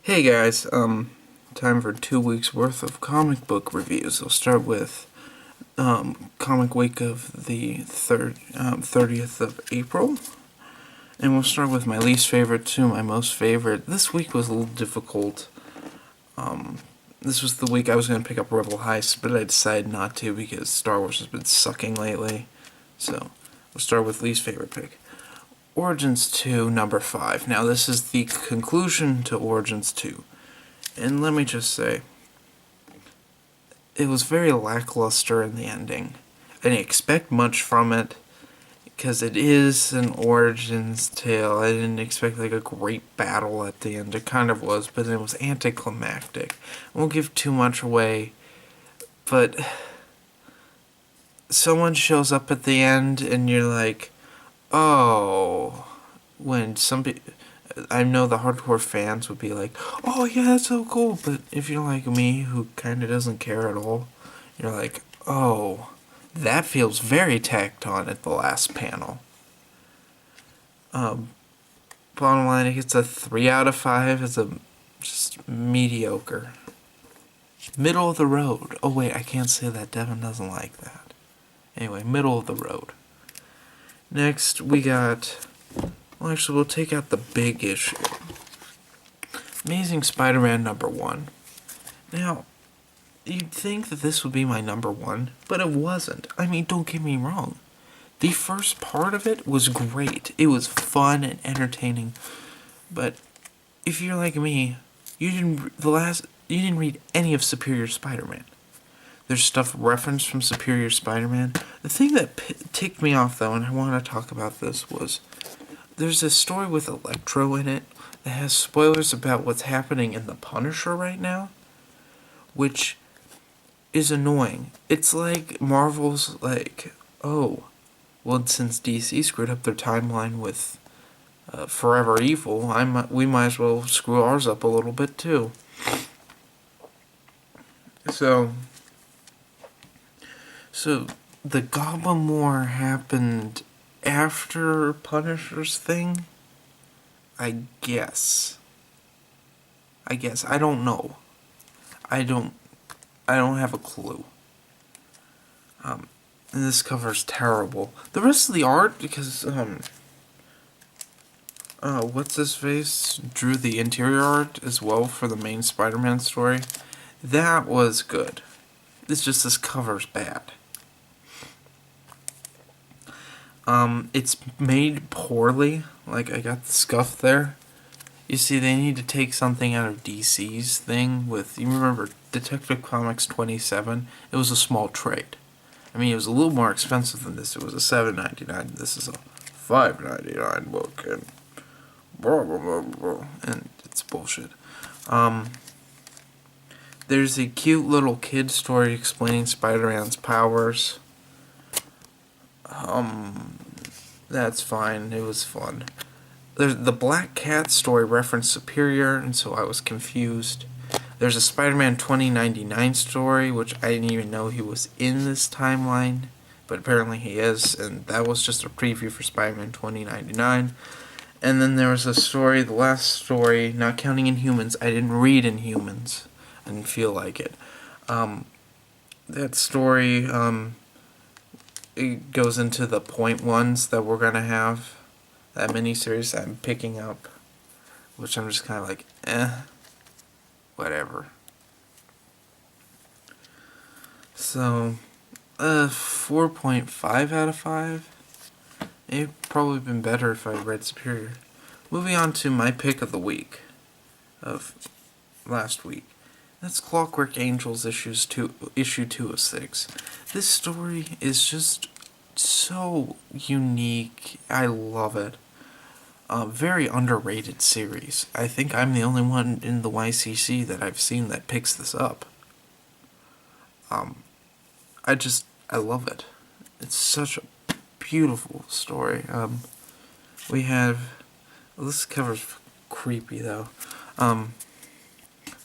Hey guys, time for 2 weeks worth of comic book reviews. I'll start with Comic Week of the 30th of April. And we'll start with my least favorite to my most favorite. This week was a little difficult. This was the week I was going to pick up Rebel Heist, but I decided not to because Star Wars has been sucking lately. So, we'll start with least favorite pick. Origins 2, number 5. Now, this is the conclusion to Origins 2. And let me just say, it was very lackluster in the ending. I didn't expect much from it, because it is an Origins tale. I didn't expect like a great battle at the end. It kind of was, but it was anticlimactic. I won't give too much away, but someone shows up at the end and you're like, oh, when some people, I know the hardcore fans would be like, oh yeah, that's so cool, but if you're like me, who kind of doesn't care at all, you're like, oh, that feels very tacked on at the last panel. Bottom line, it gets a 3 out of 5. It's just mediocre. Middle of the road. Oh wait, I can't say that. Devin doesn't like that. Anyway, middle of the road. Next, we got... Well, actually, we'll take out the big issue. Amazing Spider-Man number 1. Now, you'd think that this would be my number 1, but it wasn't. I mean, don't get me wrong. The first part of it was great. It was fun and entertaining. But if you're like me, you didn't read any of Superior Spider-Man. There's stuff referenced from Superior Spider-Man. The thing that ticked me off, though, and I want to talk about this, was there's a story with Electro in it that has spoilers about what's happening in The Punisher right now, which is annoying. It's like Marvel's like, oh, well, since DC screwed up their timeline with Forever Evil, we might as well screw ours up a little bit too. So the Goblin War happened after Punisher's thing? I guess. I don't know. I don't have a clue. And this cover's terrible. The rest of the art, because, what's his face drew the interior art as well for the main Spider-Man story. That was good. It's just this cover's bad. It's made poorly. Like, I got the scuff there. You see, they need to take something out of DC's thing with, you remember Detective Comics 27? It was a small trade. I mean, it was a little more expensive than this. It was a $7.99. This is a $5.99 book, and blah, blah, blah, blah, and it's bullshit. There's a cute little kid story explaining Spider-Man's powers. That's fine. It was fun. There's the Black Cat story referenced Superior, and so I was confused. There's a Spider-Man 2099 story, which I didn't even know he was in this timeline, but apparently he is, and that was just a preview for Spider-Man 2099. And then there was a story, the last story, not counting Inhumans. I didn't read Inhumans. I didn't feel like it. That story, it goes into the point ones that we're going to have. That miniseries I'm picking up, which I'm just kind of like, whatever. So, 4.5 out of 5. It'd probably been better if I read Superior. Moving on to my pick of the week, of last week. That's Clockwork Angels issue 206. This story is just so unique. I love it. Very underrated series. I think I'm the only one in the YCC that I've seen that picks this up. I love it. It's such a beautiful story. We have... Well, this cover's creepy, though.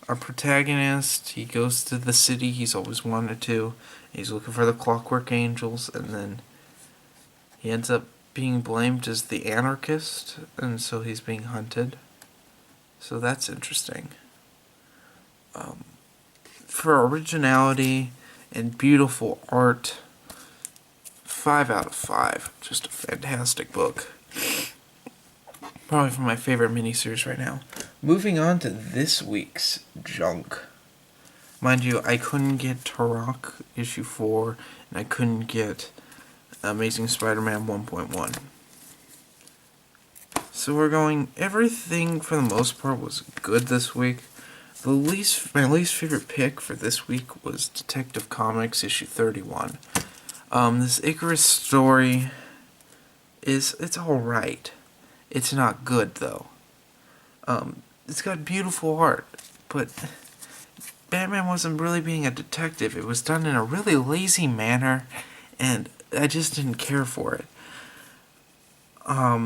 Our protagonist, he goes to the city he's always wanted to. He's looking for the Clockwork Angels, and then he ends up being blamed as the anarchist, and so he's being hunted. So that's interesting. For originality and beautiful art, 5 out of 5. Just a fantastic book. Probably from my favorite miniseries right now. Moving on to this week's junk. Mind you, I couldn't get Turok issue 4, and I couldn't get Amazing Spider-Man 1.1. So we're going, everything for the most part was good this week. My least favorite pick for this week was Detective Comics issue 31. This Icarus story it's alright. It's not good though. It's got beautiful art, but Batman wasn't really being a detective. It was done in a really lazy manner, and I just didn't care for it.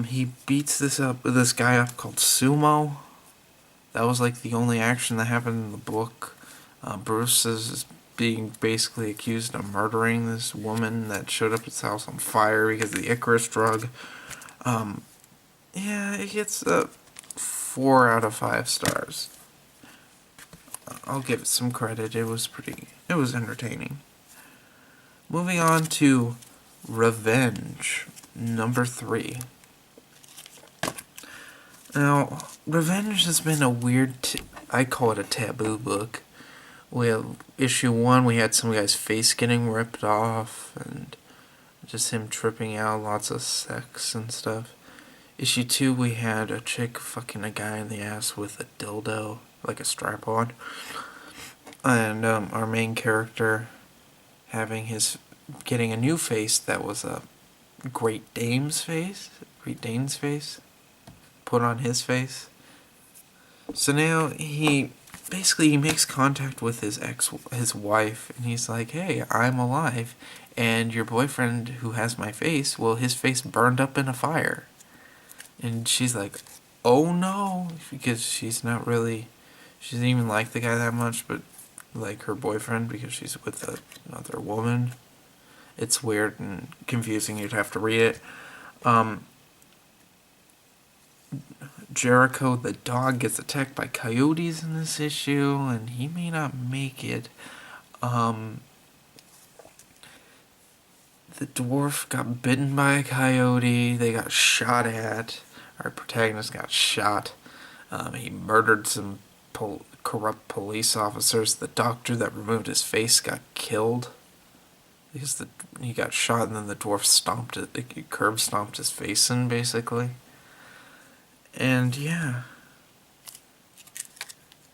He beats this guy up called Sumo. That was like the only action that happened in the book. Bruce is being basically accused of murdering this woman that showed up at his house on fire because of the Icarus drug. Yeah, it gets 4 out of 5 stars. I'll give it some credit. It was entertaining. Moving on to Revenge, number 3. Now, Revenge has been a weird, I call it a taboo book. We have issue 1, we had some guy's face getting ripped off, and just him tripping out, lots of sex and stuff. Issue 2, we had a chick fucking a guy in the ass with a dildo, like a strap-on. And our main character getting a new face that was a Great Dane's face put on his face. So now he makes contact with his wife, and he's like, "Hey, I'm alive, and your boyfriend who has my face, well, his face burned up in a fire." And she's like, "Oh no," because she doesn't even like the guy that much, but like her boyfriend because she's with another woman. It's weird and confusing. You'd have to read it. Jericho the dog gets attacked by coyotes in this issue, and he may not make it. The dwarf got bitten by a coyote. They got shot at. Our protagonist got shot. He murdered some corrupt police officers. The doctor that removed his face got killed because he got shot, and then the dwarf curb stomped his face in, basically. And yeah,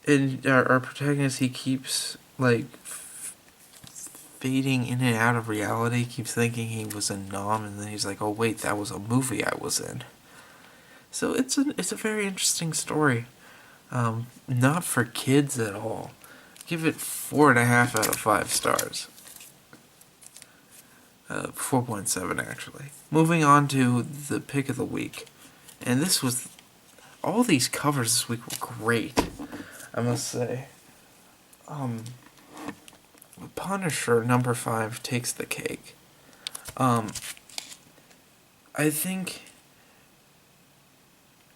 and our protagonist, he keeps like fading in and out of reality. Keeps thinking he was in Nom, and then he's like, "Oh wait, that was a movie I was in." So it's a very interesting story. Not for kids at all. Give it 4.5 out of 5 stars. 4.7 actually. Moving on to the pick of the week, and all these covers this week were great, I must say. Punisher number 5 takes the cake. I think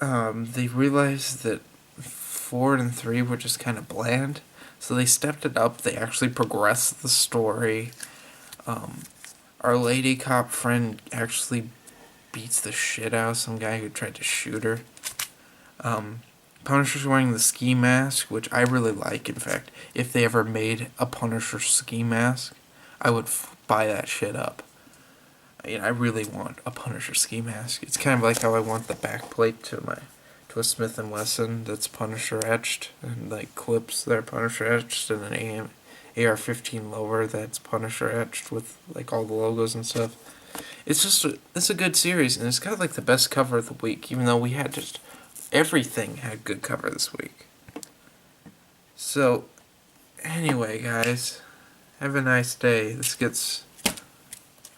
they realized that 4 and 3 were just kind of bland, so they stepped it up. They actually progressed the story. Our lady cop friend actually beats the shit out of some guy who tried to shoot her. Punisher's wearing the ski mask, which I really like. In fact, if they ever made a Punisher ski mask, I would buy that shit up. I really want a Punisher ski mask. It's kind of like how I want the backplate to a Smith & Wesson that's Punisher etched, and like clips that are Punisher etched, and an AR-15 lower that's Punisher etched with like all the logos and stuff. It's a good series, and it's got like the best cover of the week, even though we had just everything had good cover this week. So anyway, guys, have a nice day. This gets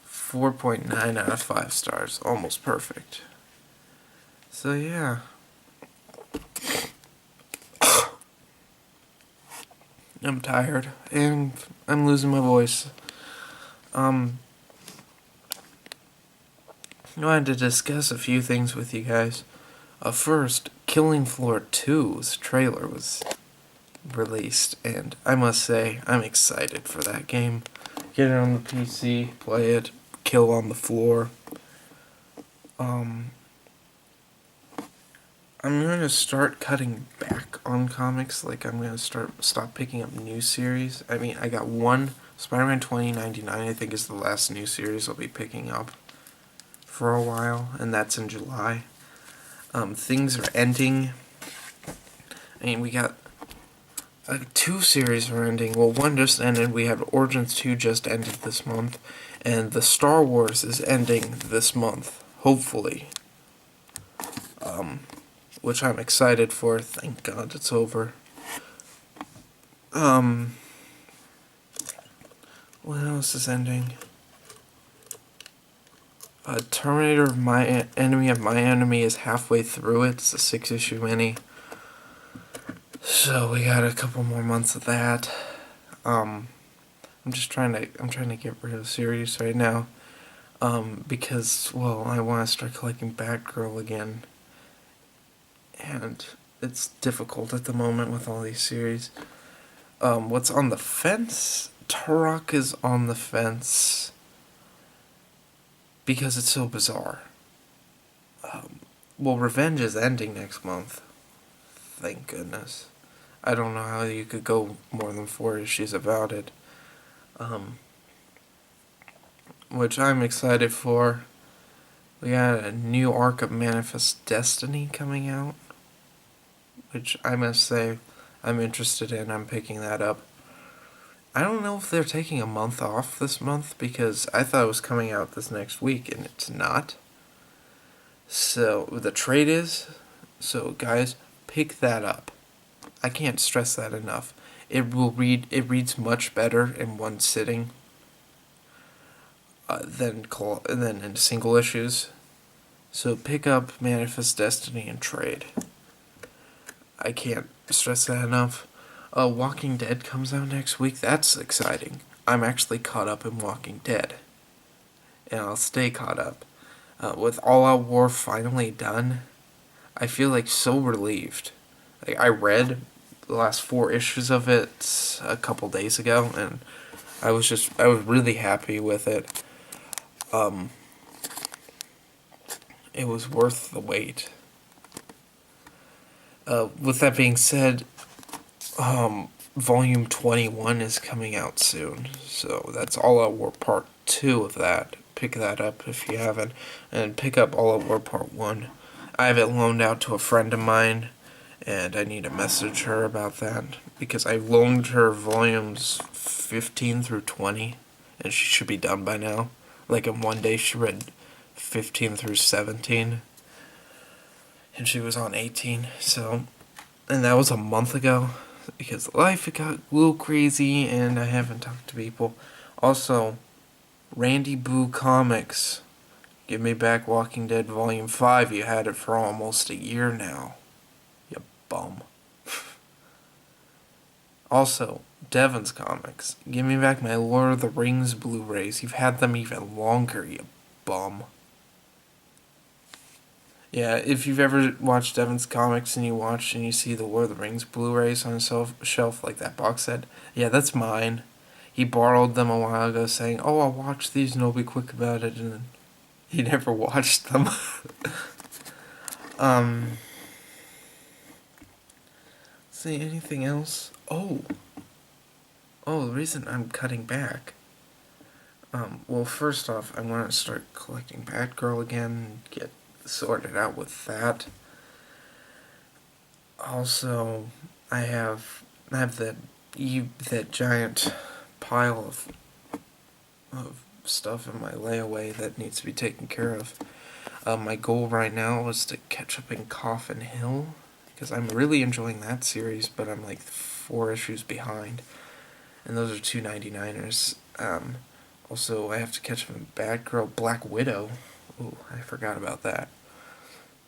4.9 out of 5 stars, almost perfect. So yeah. I'm tired, and I'm losing my voice. I wanted to discuss a few things with you guys. First, Killing Floor 2's trailer was released, and I must say, I'm excited for that game. Get it on the PC, play it, kill on the floor. I'm gonna start cutting back on comics. Like, I'm gonna stop picking up new series. I mean, I got one Spider-Man 2099. I think is the last new series I'll be picking up for a while, and that's in July. Things are ending. I mean, we got 2 series are ending. Well, one just ended. We had Origins 2 just ended this month, and the Star Wars is ending this month, hopefully. Which I'm excited for. Thank God it's over. What else is ending? Terminator of My Enemy is halfway through it. It's a 6-issue mini. So we got a couple more months of that. I'm trying to get rid of series right now. Because, well, I want to start collecting Batgirl again. And it's difficult at the moment with all these series. What's on the fence? Turok is on the fence because it's so bizarre. Well, Revenge is ending next month. Thank goodness. I don't know how you could go more than 4 issues about it. Which I'm excited for. We got a new arc of Manifest Destiny coming out, which I must say I'm interested in. I'm picking that up. I don't know if they're taking a month off this month, because I thought it was coming out this next week, and it's not. So, the trade is. So, guys, pick that up. I can't stress that enough. It reads much better in one sitting than in single issues. So pick up Manifest Destiny and trade. I can't stress that enough. Walking Dead comes out next week. That's exciting. I'm actually caught up in Walking Dead, and I'll stay caught up. With All Out War finally done, I feel like so relieved. Like, I read the last 4 issues of it a couple days ago, and I was really happy with it. It was worth the wait. With that being said, Volume 21 is coming out soon, so that's All Out War Part 2 of that. Pick that up if you haven't, and pick up All Out War Part 1. I have it loaned out to a friend of mine, and I need to message her about that, because I loaned her volumes 15 through 20, and she should be done by now. Like, in one day she read 15 through 17, and she was on 18, so, and that was a month ago, because life got a little crazy, and I haven't talked to people. Also, Randy Boo Comics, give me back Walking Dead Volume 5, you had it for almost a year now, you bum. Also, Devin'sComics, give me back my Lord of the Rings Blu-rays, you've had them even longer, you bum. Yeah, if you've ever watched Devin'sComics and you see the Lord of the Rings Blu-rays on a shelf like that box set, yeah, that's mine. He borrowed them a while ago saying, "Oh, I'll watch these and I'll be quick about it," and then he never watched them. See, anything else? Oh, the reason I'm cutting back. Well, first off, I want to start collecting Batgirl again, get sorted out with that. Also, I have that giant pile of stuff in my layaway that needs to be taken care of. My goal right now is to catch up in Coffin Hill, because I'm really enjoying that series, but I'm like 4 issues behind, and those are 2.99ers. Also, I have to catch up in Batgirl, Black Widow. Ooh, I forgot about that.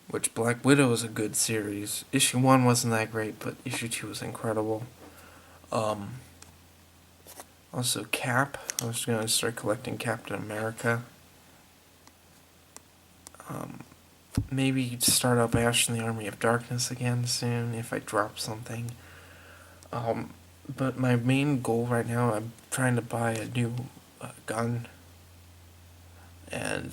Which, Black Widow is a good series. Issue 1 wasn't that great, but Issue 2 was incredible. Also, Cap. I was going to start collecting Captain America. Maybe start up Ash in the Army of Darkness again soon, if I drop something. But my main goal right now, I'm trying to buy a new gun, and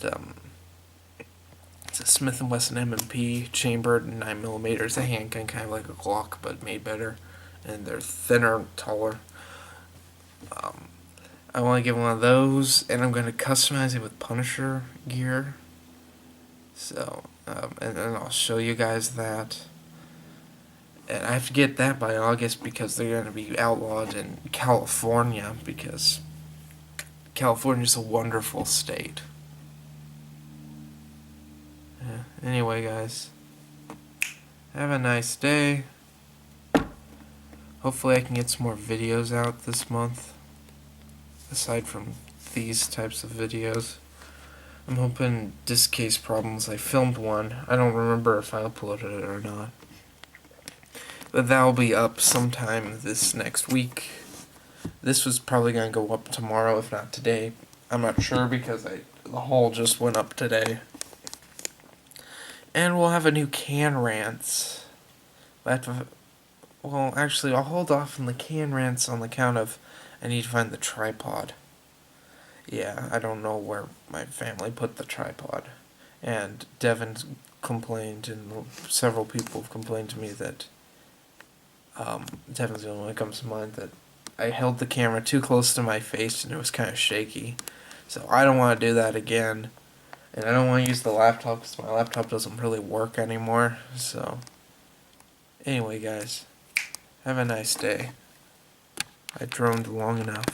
it's a Smith & Wesson M&P chambered 9mm. It's a handgun, kind of like a Glock, but made better, and they're thinner, taller. I want to get one of those, and I'm going to customize it with Punisher gear. So, and then I'll show you guys that. And I have to get that by August because they're going to be outlawed in California, because California's a wonderful state. Yeah. Anyway, guys, have a nice day. Hopefully I can get some more videos out this month, aside from these types of videos. I'm hoping Disc Case Problems, I filmed one. I don't remember if I uploaded it or not. But that'll be up sometime this next week. This was probably going to go up tomorrow, if not today. I'm not sure because the haul just went up today. And we'll have a new can rants. Well, actually, I'll hold off on the can rants on the count of I need to find the tripod. Yeah, I don't know where my family put the tripod. And Devin's complained, and several people have complained to me that Devin's the only one that comes to mind, that I held the camera too close to my face and it was kind of shaky. So I don't want to do that again. And I don't want to use the laptop because my laptop doesn't really work anymore. So, anyway, guys, have a nice day. I droned long enough.